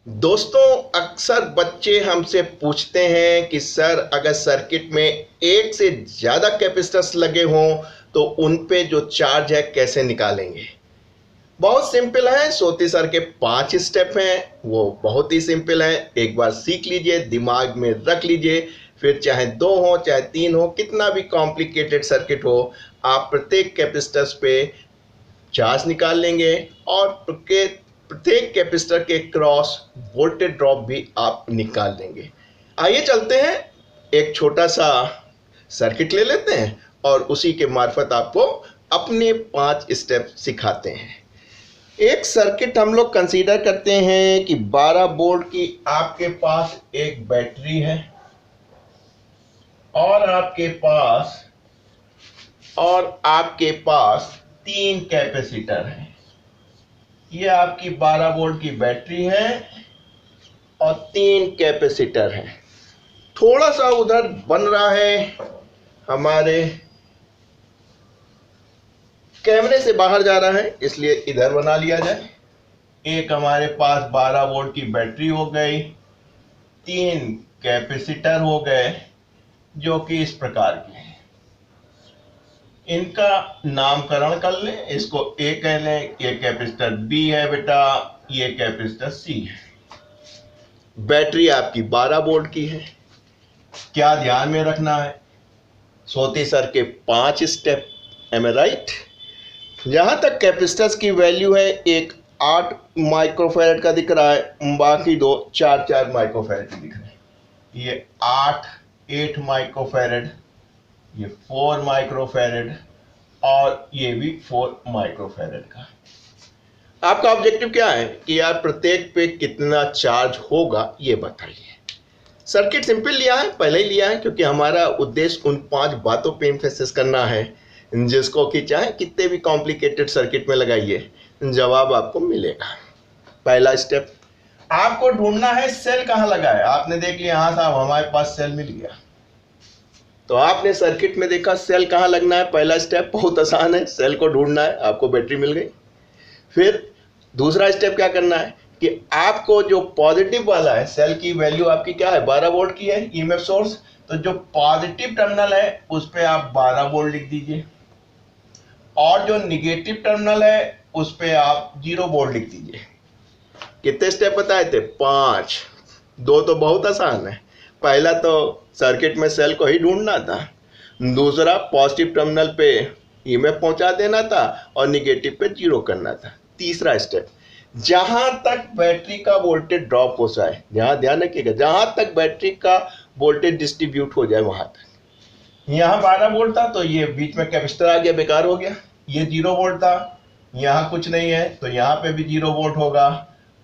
दोस्तों, अक्सर बच्चे हमसे पूछते हैं कि सर अगर सर्किट में एक से ज़्यादा कैपेसिटर्स लगे हों तो उन पे जो चार्ज है कैसे निकालेंगे। बहुत सिंपल है। सोती सर के 5 स्टेप हैं, वो बहुत ही सिंपल है। एक बार सीख लीजिए, दिमाग में रख लीजिए, फिर चाहे 2 हो चाहे 3 हो, कितना भी कॉम्प्लिकेटेड सर्किट हो, आप प्रत्येक कैपेसिटर्स पे चार्ज निकाल लेंगे और प्रत्येक कैपेसिटर के क्रॉस वोल्टेज ड्रॉप भी आप निकाल लेंगे। आइए चलते हैं, एक छोटा सा सर्किट ले लेते हैं और उसी के मार्फत आपको अपने 5 स्टेप सिखाते हैं। एक सर्किट हम लोग कंसीडर करते हैं कि 12 वोल्ट की आपके पास एक बैटरी है और आपके पास 3 कैपेसिटर हैं। ये आपकी 12 वोल्ट की बैटरी है और 3 कैपेसिटर हैं। थोड़ा सा उधर बन रहा है, हमारे कैमरे से बाहर जा रहा है, इसलिए इधर बना लिया जाए। एक हमारे पास 12 वोल्ट की बैटरी हो गई, 3 कैपेसिटर हो गए जो कि इस प्रकार के हैं। इनका नामकरण कर लें, इसको ए कह लें, ये कैपेसिटर बी है बेटा, ये कैपेसिटर सी है। बैटरी आपकी 12 वोल्ट की है। क्या ध्यान में रखना है? सोती सर के 5 स्टेप, एम आई राइट? जहां तक कैपेसिटर्स की वैल्यू है, एक 8 माइक्रोफैरड का दिख रहा है, बाकी दो 4 माइक्रोफैरड दिख रहे हैं। ये 8 माइक्रोफैरड, ये 4 माइक्रोफैरड और ये भी 4 माइक्रोफैरड का। आपका ऑब्जेक्टिव क्या है कि यार प्रत्येक पे कितना चार्ज होगा ये बताइए। सर्किट सिंपल लिया है, पहले ही लिया है, क्योंकि हमारा उद्देश्य उन 5 बातों पे एम्फेसिस करना है जिसको कि चाहे कितने भी कॉम्प्लिकेटेड सर्किट में लगाइए, जवाब आपको मिलेगा। पहला स्टेप, आपको ढूंढना है सेल कहाँ लगा है। आपने देख लिया, हाँ साहब हमारे पास सेल मिल गया, तो आपने सर्किट में देखा सेल कहाँ लगना है। पहला स्टेप बहुत आसान है, सेल को ढूंढना है, आपको बैटरी मिल गई। फिर दूसरा स्टेप क्या करना है कि आपको जो पॉजिटिव वाला है, सेल की वैल्यू आपकी क्या है, 12 वोल्ट की है, ईएमएफ सोर्स, तो जो पॉजिटिव टर्मिनल है उस पर आप 12 वोल्ट लिख दीजिए और जो निगेटिव टर्मिनल है उस पर आप 0 वोल्ट लिख दीजिए। कितने स्टेप बताए थे? 5। 2 तो बहुत आसान है। पहला तो सर्किट में सेल को ही ढूंढना था, दूसरा पॉजिटिव टर्मिनल पे ईएमएफ पहुंचा देना था और निगेटिव पे 0 करना था। तीसरा स्टेप, जहां तक बैटरी का वोल्टेज ड्रॉप हो जाए, जहां ध्यान रखिएगा, जहां तक बैटरी का वोल्टेज डिस्ट्रीब्यूट हो जाए वहां तक। यहाँ 12 वोल्ट था तो ये बीच में कैपेसिटर आ गया, बेकार हो गया। ये 0 वोल्ट था, यहाँ कुछ नहीं है तो यहाँ पे भी 0 वोल्ट होगा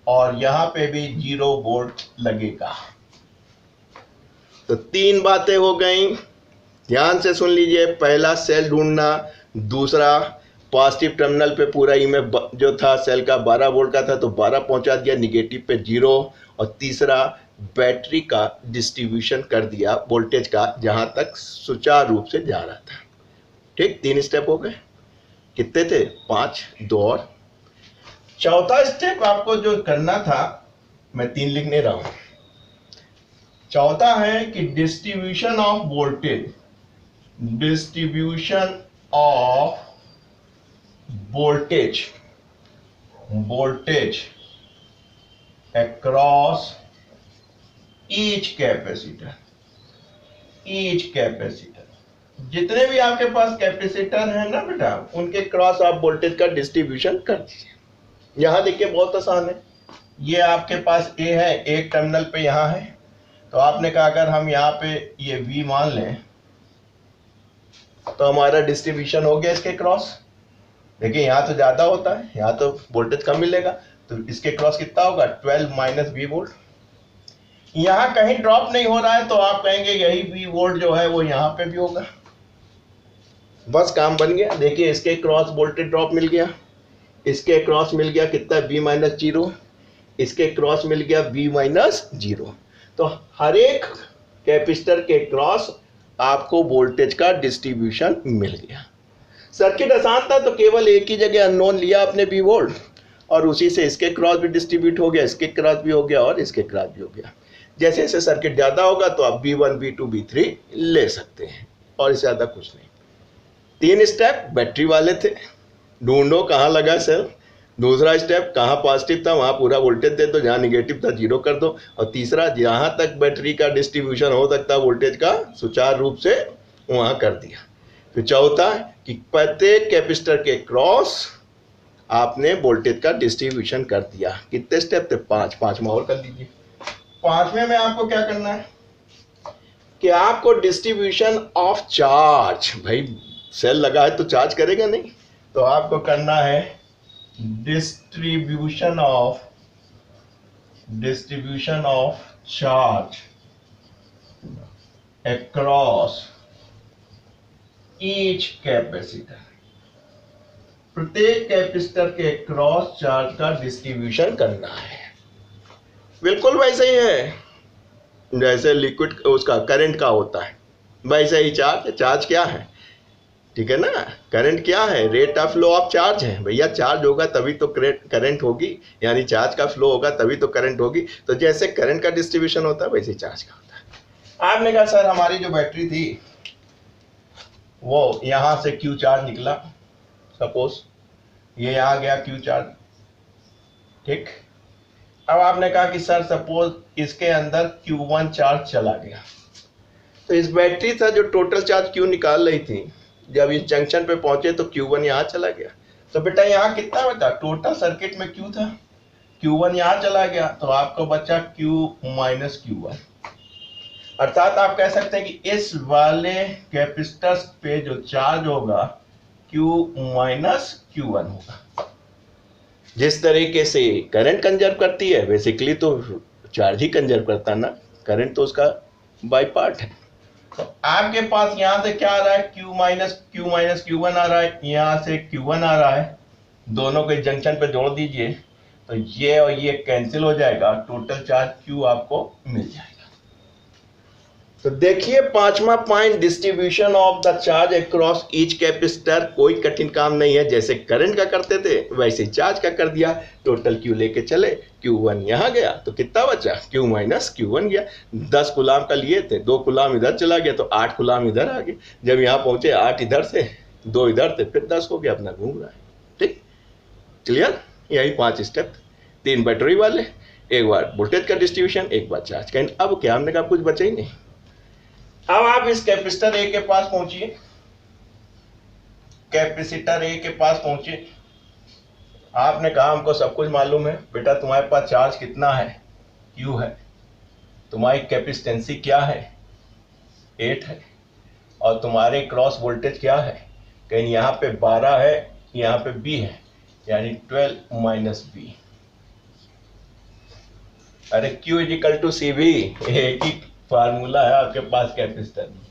और यहाँ पे भी 0 वोल्ट लगेगा। तो 3 बातें हो गई, ध्यान से सुन लीजिए। पहला सेल ढूंढना, दूसरा पॉजिटिव टर्मिनल पे पूरा ईएमएफ जो था सेल का 12 वोल्ट का था तो 12 पहुंचा दिया, निगेटिव पे 0, और तीसरा बैटरी का डिस्ट्रीब्यूशन कर दिया वोल्टेज का जहां तक सुचारू रूप से जा रहा था। ठीक, 3 स्टेप हो गए। कितने थे? 5, 2 और। चौथा स्टेप आपको जो करना था, मैं 3 लिखने रहा हूं। चौथा है कि distribution of voltage, distribution of voltage across each capacitor. जितने भी आपके पास कैपेसिटर है ना बेटा, उनके क्रॉस आप वोल्टेज का डिस्ट्रीब्यूशन कर दीजिए। यहां देखिए बहुत आसान है। ये आपके पास ए है, एक टर्मिनल पे यहां है, तो आपने कहा अगर हम यहाँ पे ये V मान लें तो हमारा डिस्ट्रीब्यूशन हो गया इसके क्रॉस। देखिए यहाँ तो ज़्यादा होता है, यहाँ तो वोल्टेज कम मिलेगा, तो इसके क्रॉस कितना होगा? 12 माइनस V वोल्ट। यहाँ कहीं ड्रॉप नहीं हो रहा है तो आप कहेंगे यही V वोल्ट जो है वो यहाँ पे भी होगा। बस काम बन गया। देखिए इसके क्रॉस वोल्टेज ड्रॉप मिल गया, इसके क्रॉस मिल गया कितना? V माइनस 0, इसके क्रॉस मिल गया V माइनस 0। तो हर एक कैपेसिटर के क्रॉस आपको वोल्टेज का डिस्ट्रीब्यूशन मिल गया। सर्किट आसान था तो केवल एक ही जगह अननोन लिया आपने V वोल्ट, और उसी से इसके क्रॉस भी डिस्ट्रीब्यूट हो गया, इसके क्रॉस भी हो गया और इसके क्रॉस भी हो गया। जैसे जैसे सर्किट ज़्यादा होगा तो आप B1 B2 B3 ले सकते हैं और इससे ज़्यादा कुछ नहीं। 3 स्टेप बैटरी वाले थे, ढूंढो कहाँ लगा सेल। दूसरा स्टेप कहाँ पॉजिटिव था वहाँ पूरा वोल्टेज दे दो, जहाँ निगेटिव था जीरो कर दो। और तीसरा जहाँ तक बैटरी का डिस्ट्रीब्यूशन हो सकता वोल्टेज का सुचारू रूप से वहाँ कर दिया। फिर चौथा कि प्रत्येक कैपेसिटर के क्रॉस आपने वोल्टेज का डिस्ट्रीब्यूशन कर दिया। कितने स्टेप थे? 5। पांचवा और कर लीजिए। पांचवें में आपको क्या करना है कि आपको डिस्ट्रीब्यूशन ऑफ चार्ज, भाई सेल लगा है तो चार्ज करेगा नहीं, तो आपको करना है distribution of charge across each capacitor. प्रत्येक कैपेसिटर के क्रॉस चार्ज का डिस्ट्रीब्यूशन करना है। बिल्कुल वैसे ही है जैसे लिक्विड उसका करंट का होता है, वैसे ही चार्ज क्या है, ठीक है ना। करंट क्या है? Rate of flow of charge है। भैया चार्ज होगा तभी तो करंट होगी, यानी चार्ज का फ्लो होगा तभी तो करंट होगी। तो जैसे करंट का डिस्ट्रीब्यूशन होता है वैसे चार्ज का होता है। आपने कहा सर हमारी जो बैटरी थी वो यहां से क्यू चार्ज निकला, सपोज ये यहाँ गया क्यू चार्ज, ठीक। अब आपने कहा कि सर सपोज इसके अंदर Q1 चार्ज चला गया, तो इस बैटरी था जो टोटल चार्ज Q निकाल रही थी, जब इस जंक्शन पे पहुंचे तो Q1 यहाँ चला गया। तो बेटा यहाँ कितना बचा? टोटल सर्किट में Q था, Q1 यहाँ चला गया तो आपको बचा Q माइनस Q1। अर्थात आप कह सकते हैं कि इस वाले कैपेसिटर पे जो चार्ज होगा Q माइनस Q1 होगा। जिस तरीके से करंट कंजर्व करती है बेसिकली तो चार्ज ही कंजर्व करता है ना, करंट तो उसका बाय पार्ट है। तो आपके पास यहाँ से क्या आ रहा है? Q माइनस Q1 आ रहा है, यहाँ से Q1 आ रहा है, दोनों को जंक्शन पे जोड़ दीजिए तो ये और ये कैंसिल हो जाएगा, टोटल चार्ज Q आपको मिल जाएगा। तो देखिए पांचवा point, distribution of the charge across each capacitor. कोई कठिन काम नहीं है, जैसे करंट का करते थे वैसे चार्ज का कर दिया। टोटल Q लेके चले, Q1 यहाँ गया तो कितना बचा? Q माइनस Q1 गया। 10 गुलाम का लिए थे, 2 गुलाम इधर चला गया तो 8 गुलाम इधर आ गए। जब यहाँ पहुंचे 8 इधर से 2 इधर थे, फिर 10 हो गया, अपना घूम रहा है। ठीक, क्लियर? यही 5 स्टेप, 3 बैटरी वाले, एक बार वोल्टेज का डिस्ट्रीब्यूशन, एक बार चार्ज का। अब क्या हमने कहा कुछ बचा ही नहीं। अब आप इस कैपेसिटर ए के पास पहुंचिए, कैपेसिटर ए के पास पहुंचे। आपने कहा हमको सब कुछ मालूम है बेटा, तुम्हारे पास चार्ज कितना है? Q है। तुम्हारी कैपेसिटेंसी क्या है? 8 है। और तुम्हारे क्रॉस वोल्टेज क्या है? कहीं यहाँ पे 12 है, यहाँ पे B है, यानी 12 माइनस B। अरे Q इजिकल टू CV, एक ही फार्मूला है आपके पास कैपेसिटर में।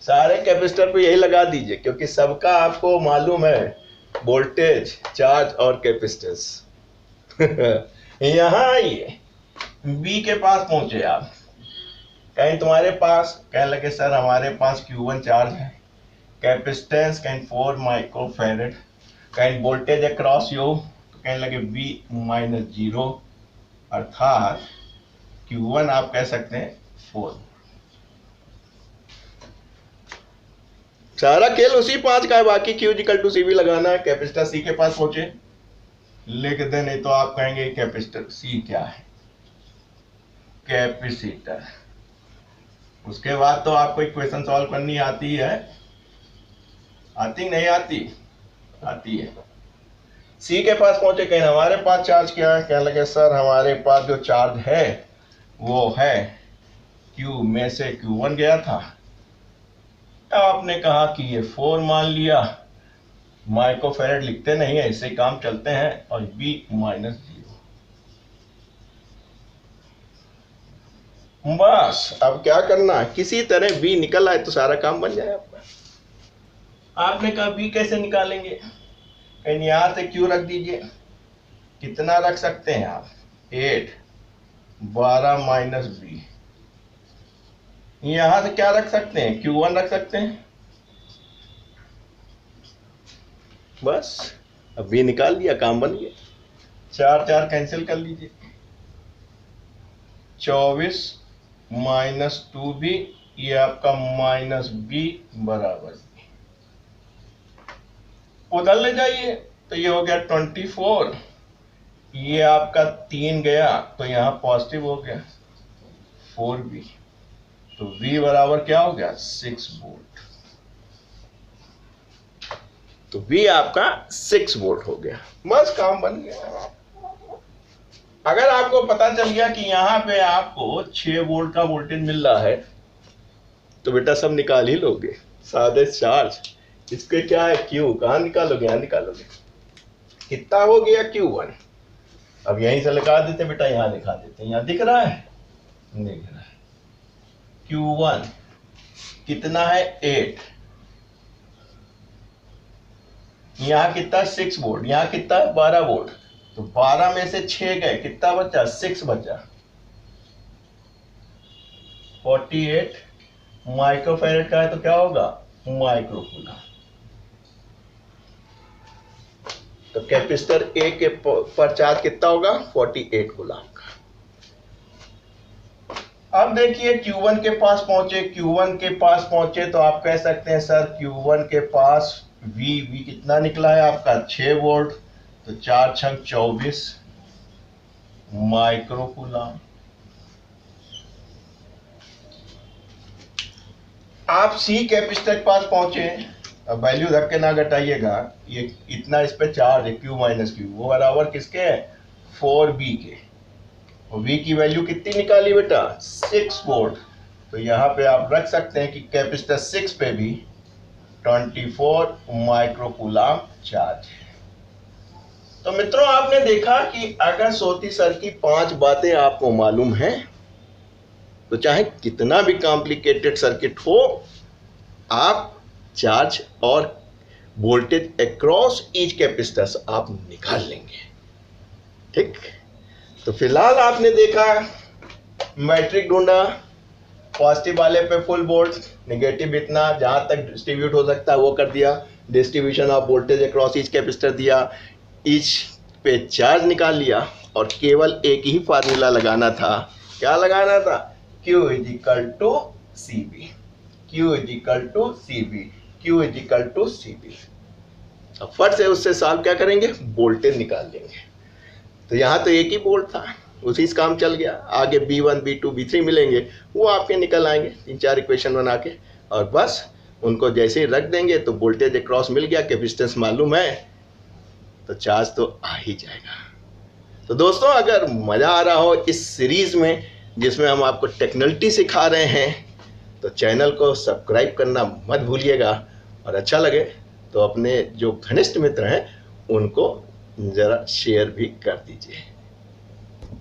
सारे कैपेसिटर पे यही लगा दीजिए क्योंकि सबका आपको मालूम है वोल्टेज, चार्ज और कैपेसिटेंस। यहाँ आइए, B के पास पहुंचे आप। कहीं तुम्हारे पास कहने लगे सर हमारे पास Q1 चार्ज है, कैपेसिटेंस कहीं 4 माइक्रोफैरड, कहीं वोल्टेज अक्रॉस यू तो कहने लगे V माइनस 0, अर्थात Q1 आप कह सकते हैं 4। सारा खेल उसी 5 का है, बाकी Q इक्वल टू CV लगाना है। कैपेसिटर C के पास पहुंचे, लिख दे, नहीं तो आप कहेंगे कैपेसिटर C क्या है? कैपेसिटर। उसके बाद तो आपको इक्वेशन सॉल्व करनी आती है, आती नहीं आती? आती है। C के पास पहुंचे, कहें हमारे पास चार्ज क्या है? कहने लगे सर हमारे पास जो चार्ज है वो है Q में से Q1 गया था, आपने कहा कि ये 4 मान लिया, माइक्रोफैरड लिखते नहीं है, इससे काम चलते हैं, और B माइनस 0। बस अब क्या करना है, किसी तरह B निकल आए तो सारा काम बन जाए आपका। आपने कहा B कैसे निकालेंगे? कहीं यहां से Q रख दीजिए, कितना रख सकते हैं आप? 8, 12 माइनस B। यहां से क्या रख सकते हैं? Q1 रख सकते हैं। बस अब B निकाल दिया, काम बन गया। 4 4 कैंसिल कर लीजिए, 24 माइनस 2b, ये आपका माइनस b बराबर, उधर ले जाइए तो ये हो गया 24, ये आपका 3 गया तो यहां पॉजिटिव हो गया 4b, तो v बराबर क्या हो गया 6 वोल्ट। तो v आपका 6 वोल्ट हो गया, बस काम बन गया। अगर आपको पता चल गया कि यहां पे आपको 6 वोल्ट का वोल्टेज मिल रहा है तो बेटा सब निकाल ही लोगे, सादे चार्ज, इसके क्या है Q, कहां निकालोगे, यहां निकालोगे, कितना हो गया Q1। अब यहीं से लगा देते बेटा, यहां लिखा देते, यहां दिख रहा है, दिख रहा है, Q1 कितना है 8, यहां कितना 6 वोल्ट, यहां कितना 12 वोल्ट, तो 12 में से 6 गए, कितना बचा 6 बचा, 48 माइक्रोफैरेड का है तो क्या होगा माइक्रोकूलम। तो कैपेसिटर ए के पर चार्ज कितना होगा 48 कूलम का। अब देखिए Q1 के पास पहुंचे, Q1 के पास पहुंचे तो आप कह सकते हैं सर Q1 के पास V कितना निकला है आपका 6 वोल्ट, तो 4 छंग 24 माइक्रोकूलम। आप C कैपेसिटर के पास पहुंचे, अब वैल्यू रख के ना घटाइएगा, ये इतना इस पे चार्ज है Q माइनस Q, वो बराबर किसके है 4B के, और V की वैल्यू कितनी निकाली बेटा 6 वोल्ट, तो यहाँ पे आप रख सकते हैं कि कैपेसिटर 6 पे भी 24 माइक्रोकूलम चार्ज है। तो मित्रों आपने देखा कि अगर सोती सर की 5 बातें आपको मालूम हैं तो चाहे कितना भी कॉम्प्लिकेटेड सर्किट हो, आप चार्ज और वोल्टेज अक्रॉस ईच कैपेसिटर्स आप निकाल लेंगे। ठीक, तो फिलहाल आपने देखा, मैट्रिक ढूंढा, पॉजिटिव वाले पे फुल वोल्ट, नेगेटिव इतना जहां तक डिस्ट्रीब्यूट हो सकता है वो कर दिया, distribution of voltage across each capacitor दिया, ईच पे चार्ज निकाल लिया, और केवल एक ही फार्मूला लगाना था, क्या लगाना था Q is equal to CB, Q is equal to CB, Q is equal to CB। अब फट से उससे सॉल्व क्या करेंगे, वोल्टेज निकाल लेंगे। तो यहाँ तो एक ही वोल्ट था, उसी से काम चल गया, आगे B1 B2 B3 मिलेंगे, वो आपके निकल आएंगे 3-4 इक्वेशन बना के, और बस उनको जैसे ही रख देंगे तो वोल्टेज अक्रॉस मिल गया, कैपेसिटेंस मालूम है तो चार्ज तो आ ही जाएगा। तो दोस्तों अगर मज़ा आ रहा हो इस सीरीज़ में जिसमें हम आपको टेक्नोलॉजी सिखा रहे हैं, तो चैनल को सब्सक्राइब करना मत भूलिएगा, और अच्छा लगे तो अपने जो घनिष्ठ मित्र हैं उनको ज़रा शेयर भी कर दीजिए।